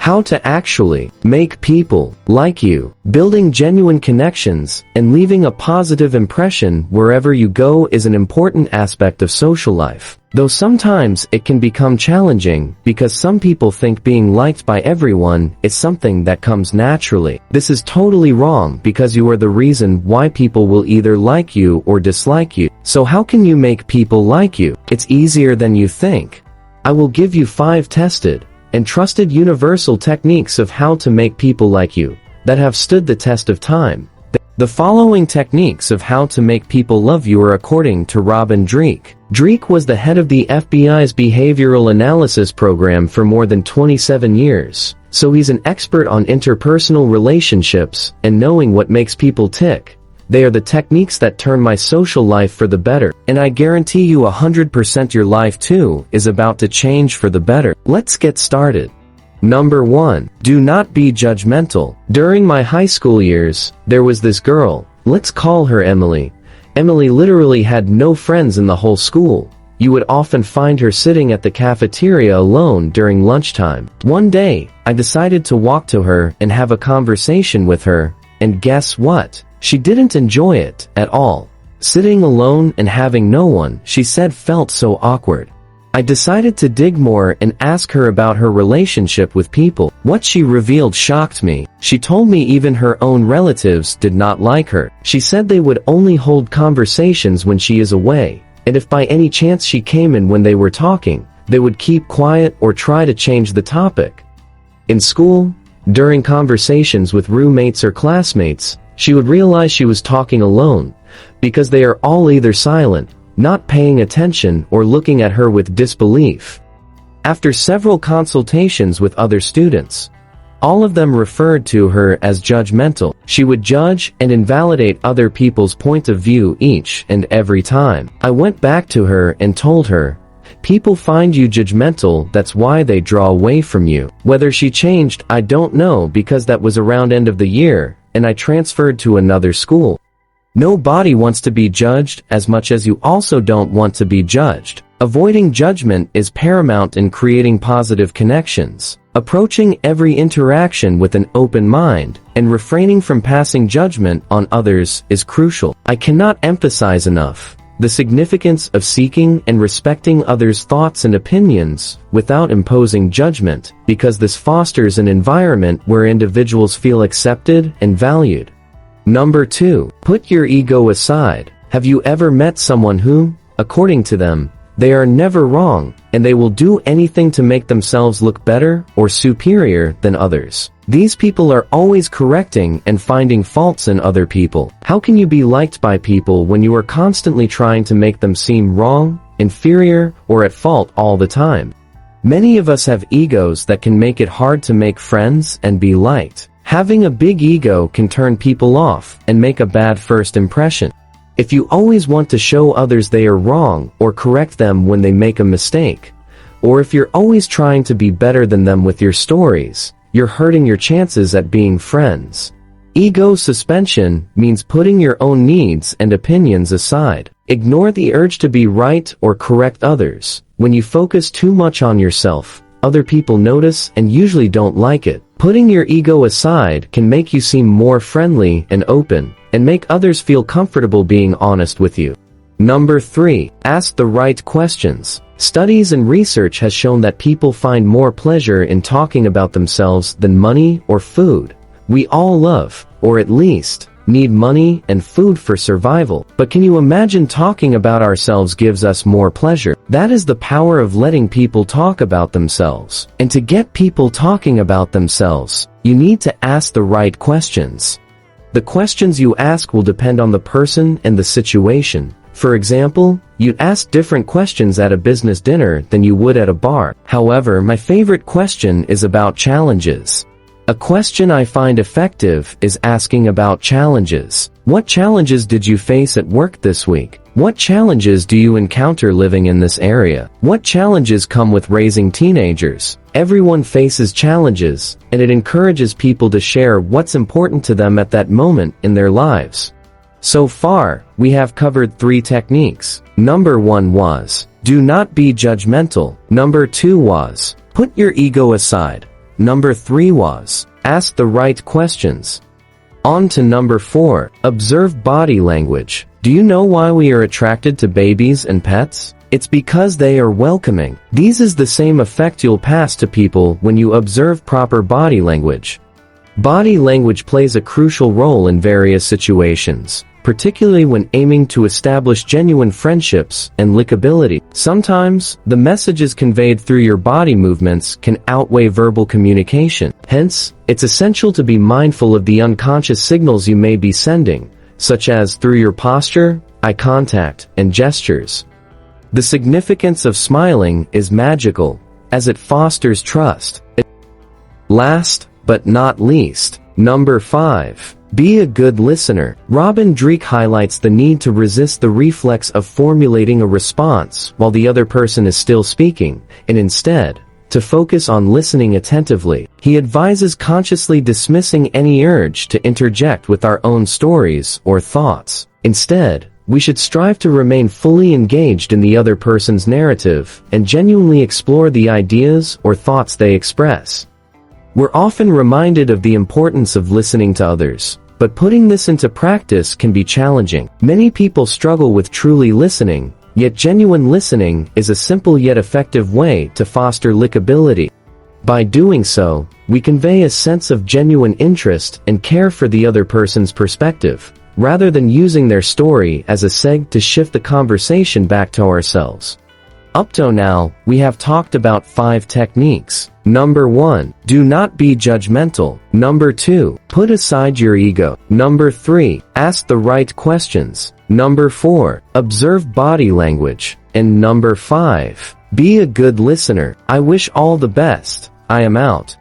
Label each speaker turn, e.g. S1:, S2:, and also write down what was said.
S1: How to actually make people like you. Building genuine connections and leaving a positive impression wherever you go is an important aspect of social life. Though sometimes it can become challenging because some people think being liked by everyone is something that comes naturally. This is totally wrong because you are the reason why people will either like you or dislike you. So how can you make people like you? It's easier than you think. I will give you 5 tested and trusted universal techniques of how to make people like you that have stood the test of time. The following techniques of how to make people love you are according to Robin Dreeke. Dreeke was the head of the FBI's behavioral analysis program for more than 27 years, so he's an expert on interpersonal relationships and knowing what makes people tick. They are the techniques that turn my social life for the better, and I guarantee you 100% your life too is about to change for the better. Let's get started. Number 1. Do not be judgmental. During my high school years, there was this girl, let's call her Emily. Emily literally had no friends in the whole school. You would often find her sitting at the cafeteria alone during lunchtime. One day, I decided to walk to her and have a conversation with her, and guess what? She didn't enjoy it at all. Sitting alone and having no one, she said, felt so awkward. I decided to dig more and ask her about her relationship with people. What she revealed shocked me. She told me even her own relatives did not like her. She said they would only hold conversations when she is away, and if by any chance she came in when they were talking, they would keep quiet or try to change the topic. In school, during conversations with roommates or classmates, she would realize she was talking alone, because they are all either silent, not paying attention, or looking at her with disbelief. After several consultations with other students, all of them referred to her as judgmental. She would judge and invalidate other people's point of view each and every time. I went back to her and told her, people find you judgmental, that's why they draw away from you. Whether she changed, I don't know, because that was around end of the year, and I transferred to another school. Nobody wants to be judged as much as you also don't want to be judged. Avoiding judgment is paramount in creating positive connections. Approaching every interaction with an open mind and refraining from passing judgment on others is crucial. I cannot emphasize enough the significance of seeking and respecting others' thoughts and opinions without imposing judgment, because this fosters an environment where individuals feel accepted and valued. Number 2. Put your ego aside. Have you ever met someone who, according to them, they are never wrong, and they will do anything to make themselves look better or superior than others? These people are always correcting and finding faults in other people. How can you be liked by people when you are constantly trying to make them seem wrong, inferior, or at fault all the time? Many of us have egos that can make it hard to make friends and be liked. Having a big ego can turn people off and make a bad first impression. If you always want to show others they are wrong or correct them when they make a mistake, or if you're always trying to be better than them with your stories, you're hurting your chances at being friends. Ego suspension means putting your own needs and opinions aside. Ignore the urge to be right or correct others. When you focus too much on yourself, other people notice and usually don't like it. Putting your ego aside can make you seem more friendly and open, and make others feel comfortable being honest with you. Number 3. Ask the right questions. Studies and research has shown that people find more pleasure in talking about themselves than money or food. We all love, or at least need, money and food for survival. But can you imagine talking about ourselves gives us more pleasure? That is the power of letting people talk about themselves. And to get people talking about themselves, you need to ask the right questions. The questions you ask will depend on the person and the situation. For example, you'd ask different questions at a business dinner than you would at a bar. However, my favorite question is about challenges. A question I find effective is asking about challenges. What challenges did you face at work this week? What challenges do you encounter living in this area? What challenges come with raising teenagers? Everyone faces challenges, and it encourages people to share what's important to them at that moment in their lives. So far, we have covered 3 techniques. Number 1 was, do not be judgmental. Number 2 was, put your ego aside. Number 3 was, ask the right questions. On to number 4, observe body language. Do you know why we are attracted to babies and pets? It's because they are welcoming. These is the same effect you'll pass to people when you observe proper body language. Body language plays a crucial role in various situations, particularly when aiming to establish genuine friendships and likability. Sometimes, the messages conveyed through your body movements can outweigh verbal communication. Hence, it's essential to be mindful of the unconscious signals you may be sending, such as through your posture, eye contact, and gestures. The significance of smiling is magical, as it fosters trust. Last, but not least, number 5. Be a good listener. Robin Dreeke highlights the need to resist the reflex of formulating a response while the other person is still speaking, and instead, to focus on listening attentively. He advises consciously dismissing any urge to interject with our own stories or thoughts. Instead, we should strive to remain fully engaged in the other person's narrative and genuinely explore the ideas or thoughts they express. We're often reminded of the importance of listening to others, but putting this into practice can be challenging. Many people struggle with truly listening, yet genuine listening is a simple yet effective way to foster likability. By doing so, we convey a sense of genuine interest and care for the other person's perspective, rather than using their story as a segue to shift the conversation back to ourselves. Up to now, we have talked about 5 techniques. Number 1, do not be judgmental. Number 2, put aside your ego. Number 3, ask the right questions. Number 4, observe body language. And number 5, be a good listener. I wish all the best. I am out.